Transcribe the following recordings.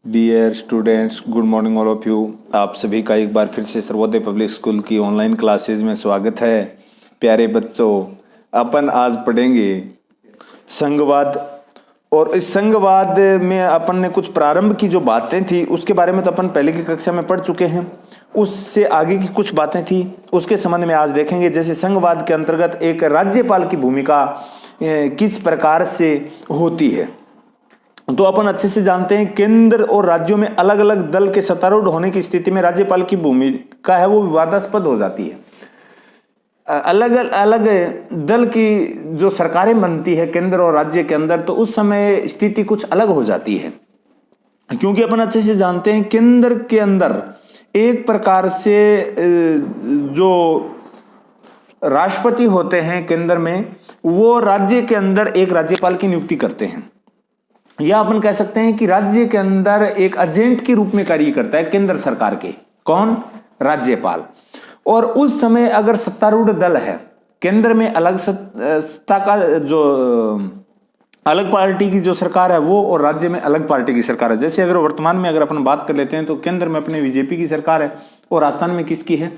Dear students, good morning all of you. आप सभी का एक बार फिर से सर्वोदय पब्लिक स्कूल की ऑनलाइन क्लासेज में स्वागत है। प्यारे बच्चों, अपन आज पढ़ेंगे संघवाद। और इस संघवाद में अपन ने कुछ प्रारंभ की जो बातें थी उसके बारे में तो अपन पहले की कक्षा में पढ़ चुके हैं। उससे आगे की कुछ बातें थी उसके संबंध में आज देखेंगे। जैसे संघवाद के अंतर्गत एक राज्यपाल की भूमिका किस प्रकार से होती है। तो अपन अच्छे से जानते हैं केंद्र और राज्यों में अलग अलग दल के सत्तारूढ़ होने की स्थिति में राज्यपाल की भूमिका है वो विवादास्पद हो जाती है। अलग अलग दल की जो सरकारें बनती है केंद्र और राज्य के अंदर, तो उस समय स्थिति कुछ अलग हो जाती है, क्योंकि अपन अच्छे से जानते हैं केंद्र के अंदर एक प्रकार से जो राष्ट्रपति होते हैं केंद्र में, वो राज्य के अंदर एक राज्यपाल की नियुक्ति करते हैं। या अपन कह सकते हैं कि राज्य के अंदर एक एजेंट के रूप में कार्य करता है केंद्र सरकार के। कौन? राज्यपाल। और उस समय अगर सत्तारूढ़ दल है केंद्र में, अलग सत्ता का जो अलग पार्टी की जो सरकार है वो, और राज्य में अलग पार्टी की सरकार है। जैसे अगर वर्तमान में अगर अपन बात कर लेते हैं तो केंद्र में अपने बीजेपी की सरकार है और राजस्थान में किसकी है?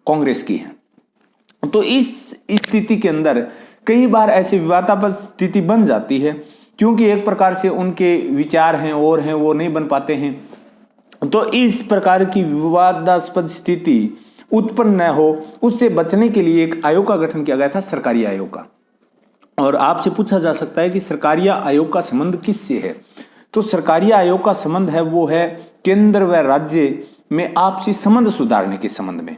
कांग्रेस की है। तो इस स्थिति के अंदर कई बार ऐसी विवादास्पद स्थिति बन जाती है, क्योंकि एक प्रकार से उनके विचार हैं और हैं वो नहीं बन पाते हैं। तो इस प्रकार की विवादास्पद स्थिति उत्पन्न न हो, उससे बचने के लिए एक आयोग का गठन किया गया था, सरकारी आयोग का। और आपसे पूछा जा सकता है कि सरकारी आयोग का संबंध किससे है? तो सरकारी आयोग का संबंध है वो है केंद्र व राज्य में आपसी संबंध सुधारने के संबंध में।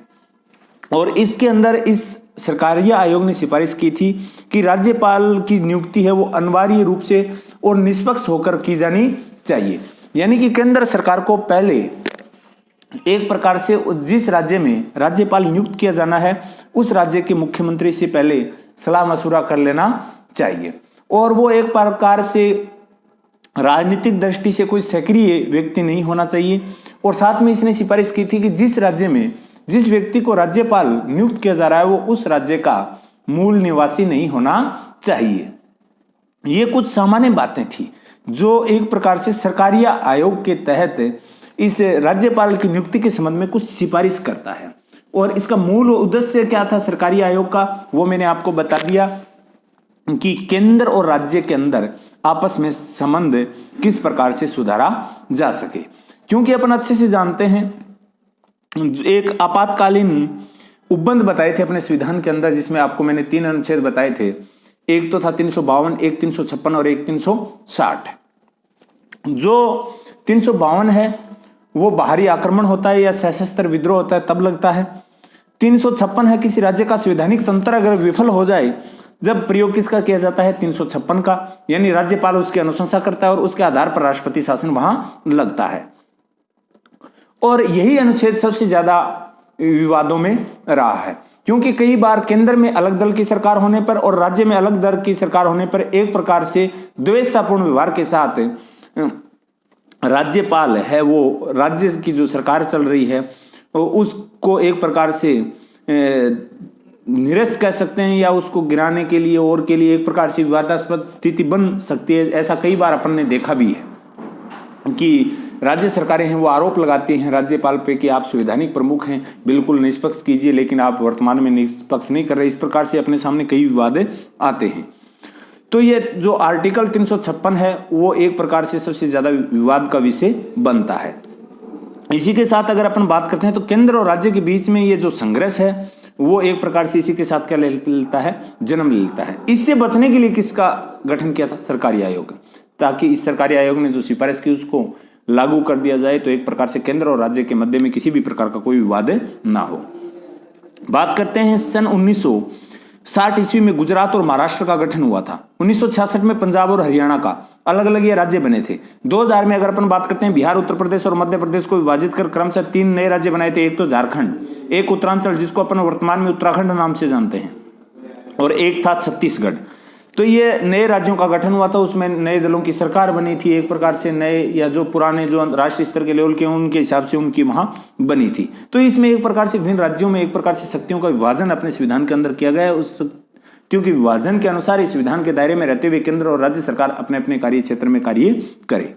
और इसके अंदर इस सरकारी आयोग ने सिफारिश की थी कि राज्यपाल की नियुक्ति है वो अनिवार्य रूप से और निष्पक्ष होकर की जानी चाहिए। यानी कि केंद्र सरकार को पहले एक प्रकार से जिस राज्य में राज्यपाल नियुक्त किया जाना है उस राज्य के मुख्यमंत्री से पहले सलाह मशुरा कर लेना चाहिए। और वो एक प्रकार से राजनीतिक दृष्टि से कोई सक्रिय व्यक्ति नहीं होना चाहिए। और साथ में इसने सिफारिश की थी कि जिस राज्य में जिस व्यक्ति को राज्यपाल नियुक्त किया जा रहा है वो उस राज्य का मूल निवासी नहीं होना चाहिए। ये कुछ सामान्य बातें थी जो एक प्रकार से सरकारी आयोग के तहत इस राज्यपाल की नियुक्ति के संबंध में कुछ सिफारिश करता है। और इसका मूल उद्देश्य क्या था सरकारी आयोग का, वो मैंने आपको बता दिया कि केंद्र और राज्य के अंदर आपस में संबंध किस प्रकार से सुधारा जा सके। क्योंकि अपन अच्छे से जानते हैं एक आपातकालीन उपबंध बताए थे अपने संविधान के अंदर, जिसमें आपको मैंने 3 अनुच्छेद बताए थे। एक तो था 352, एक 356 और एक 360। जो 352 है वो बाहरी आक्रमण होता है या सशस्त्र विद्रोह होता है तब लगता है। 356 है किसी राज्य का संवैधानिक तंत्र अगर विफल हो जाए, जब प्रयोग किसका किया जाता है? 356 का, यानी राज्यपाल उसकी अनुशंसा करता है और उसके आधार पर राष्ट्रपति शासन वहां लगता है। और यही अनुच्छेद सबसे ज्यादा विवादों में रहा है, क्योंकि कई बार केंद्र में अलग दल की सरकार होने पर और राज्य में अलग दल की सरकार होने पर एक प्रकार से द्वेषतापूर्ण व्यवहार के साथ राज्यपाल है वो राज्य की जो सरकार चल रही है उसको एक प्रकार से निरस्त कह सकते हैं, या उसको गिराने के लिए और के लिए एक प्रकार से विवादास्पद स्थिति बन सकती है। ऐसा कई बार अपन ने देखा भी है कि राज्य सरकारें हैं वो आरोप लगाती हैं राज्यपाल पे कि आप संवैधानिक प्रमुख हैं, बिल्कुल निष्पक्ष कीजिए, लेकिन आप वर्तमान में निष्पक्ष नहीं कर रहे। इस प्रकार से अपने सामने कई विवाद आते हैं। तो ये जो आर्टिकल 356 है वो एक प्रकार से सबसे ज्यादा विवाद का विषय बनता है। इसी के साथ अगर अपन बात करते हैं तो केंद्र और राज्य के बीच में ये जो संघर्ष है वो एक प्रकार से इसी के साथ क्या लेता है? जन्म लेता है। इससे बचने के लिए किसका गठन किया था? सरकारी आयोग, ताकि इस सरकारी आयोग ने जो सिफारिश की उसको लागू कर दिया जाए, तो एक प्रकार से केंद्र और राज्य के मध्य में किसी भी प्रकार का कोई विवाद ना हो। बात करते हैं सन 1960 ईस्वी में गुजरात और महाराष्ट्र का गठन हुआ था। 1966 में पंजाब और हरियाणा का अलग अलग ये राज्य बने थे। 2000 में अगर अपन बात करते हैं बिहार, उत्तर प्रदेश और मध्य प्रदेश को विभाजित कर क्रमशः 3 नए राज्य बनाए थे। एक तो झारखंड, एक उत्तरांचल जिसको अपन वर्तमान में उत्तराखंड नाम से जानते हैं, और एक था छत्तीसगढ़। तो ये नए राज्यों का गठन हुआ था, उसमें नए दलों की सरकार बनी थी। एक प्रकार से नए या जो पुराने जो राष्ट्रीय स्तर के लेवल के उनके हिसाब से उनकी वहां बनी थी। तो इसमें एक प्रकार से विभिन्न राज्यों में एक प्रकार से शक्तियों का विभाजन अपने संविधान के अंदर किया गया है। उस क्योंकि विभाजन के अनुसार इस विधान के दायरे में रहते हुए केंद्र और राज्य सरकार अपने अपने कार्य क्षेत्र में कार्य करे।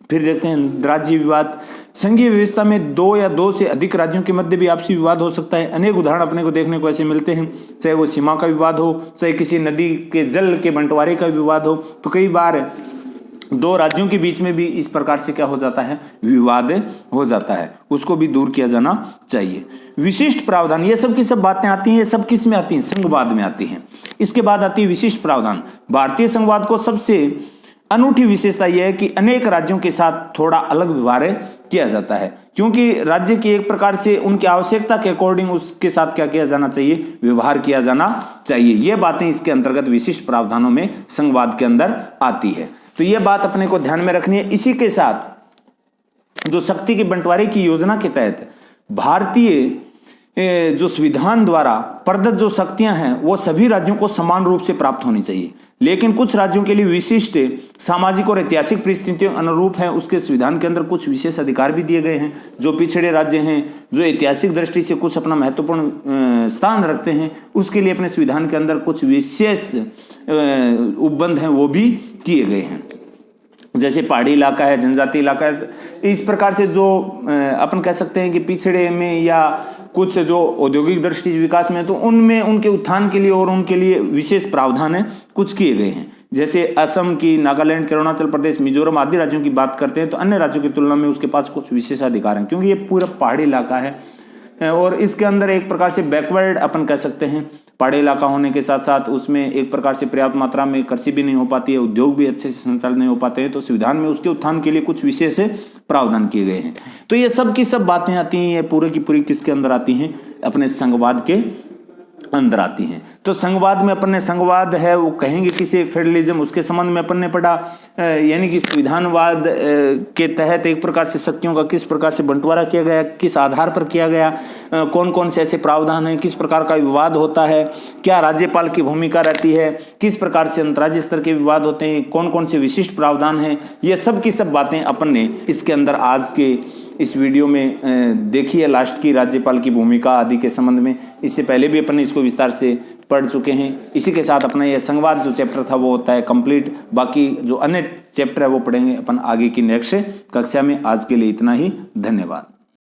फिर देखते हैं राज्य विवाद। संघीय व्यवस्था में दो या दो से अधिक राज्यों के मध्य भी आपसी विवाद हो सकता है। अनेक उदाहरण अपने को देखने को ऐसे मिलते हैं, चाहे वो सीमा का विवाद हो, चाहे किसी नदी के जल के बंटवारे का विवाद हो। तो कई बार दो राज्यों के बीच में भी इस प्रकार से क्या हो जाता है, विवाद हो जाता है, उसको भी दूर किया जाना चाहिए। विशिष्ट प्रावधान, ये सब की सब बातें आती हैं, ये सब किस में आती हैं, संघवाद में आती हैं। इसके बाद आती है विशिष्ट प्रावधान। भारतीय संघवाद को सबसे अनूठी विशेषता यह है कि अनेक राज्यों के साथ थोड़ा अलग व्यवहार किया जाता है, क्योंकि राज्य की एक प्रकार से उनकी आवश्यकता के अकॉर्डिंग उसके साथ क्या किया जाना चाहिए, व्यवहार किया जाना चाहिए। ये बातें इसके अंतर्गत विशिष्ट प्रावधानों में संघवाद के अंदर आती है। तो ये बात अपने को ध्यान में रखनी है। इसी के साथ जो शक्ति के बंटवारे की योजना के तहत भारतीय जो संविधान द्वारा प्रदत्त जो शक्तियां हैं वो सभी राज्यों को समान रूप से प्राप्त होनी चाहिए, लेकिन कुछ राज्यों के लिए विशिष्ट सामाजिक और ऐतिहासिक परिस्थितियों अनुरूप है उसके संविधान के अंदर कुछ विशेष अधिकार भी दिए गए हैं। जो पिछड़े राज्य हैं, जो ऐतिहासिक दृष्टि से कुछ अपना महत्वपूर्ण स्थान रखते हैं, उसके लिए अपने संविधान के अंदर कुछ विशेष उपबंध हैं वो भी किए गए हैं। जैसे पहाड़ी इलाका है, जनजातीय इलाका है, इस प्रकार से जो अपन कह सकते हैं कि पिछड़े में या कुछ जो औद्योगिक दृष्टि विकास में, तो उनमें उनके उत्थान के लिए और उनके लिए विशेष प्रावधान है कुछ किए गए हैं। जैसे असम की, नागालैंड, अरुणाचल प्रदेश, मिजोरम आदि राज्यों की बात करते हैं तो अन्य राज्यों की तुलना में उसके पास कुछ विशेषाधिकार हैं, क्योंकि ये पूरा पहाड़ी इलाका है और इसके अंदर एक प्रकार से बैकवर्ड अपन कह सकते हैं। पहाड़ी इलाका होने के साथ साथ उसमें एक प्रकार से पर्याप्त मात्रा में कृषि भी नहीं हो पाती है, उद्योग भी अच्छे से संचालित नहीं हो पाते हैं, तो संविधान में उसके उत्थान के लिए कुछ विशेष प्रावधान किए गए हैं। तो ये सब की सब बातें आती हैं, ये पूरे की पूरी किसके अंदर आती हैं, अपने संघवाद के अंदर आती हैं। तो संघवाद में अपन ने, संघवाद है वो कहेंगे किसे, फेडरलिज्म, उसके संबंध में अपन ने पढ़ा, यानी कि संविधानवाद के तहत एक प्रकार से शक्तियों का किस प्रकार से बंटवारा किया गया, किस आधार पर किया गया, कौन कौन से ऐसे प्रावधान हैं, किस प्रकार का विवाद होता है, क्या राज्यपाल की भूमिका रहती है, किस प्रकार से अंतर्राज्यीय स्तर के विवाद होते हैं, कौन कौन से विशिष्ट प्रावधान हैं, ये सब की सब बातें अपन ने इसके अंदर आज के इस वीडियो में देखी है। लास्ट की राज्यपाल की भूमिका आदि के संबंध में, इससे पहले भी अपन ने इसको विस्तार से पढ़ चुके हैं। इसी के साथ अपना ये संघवाद जो चैप्टर था वो होता है कंप्लीट। बाकी जो अन्य चैप्टर है वो पढ़ेंगे अपन आगे की नेक्स्ट कक्षा में। आज के लिए इतना ही, धन्यवाद।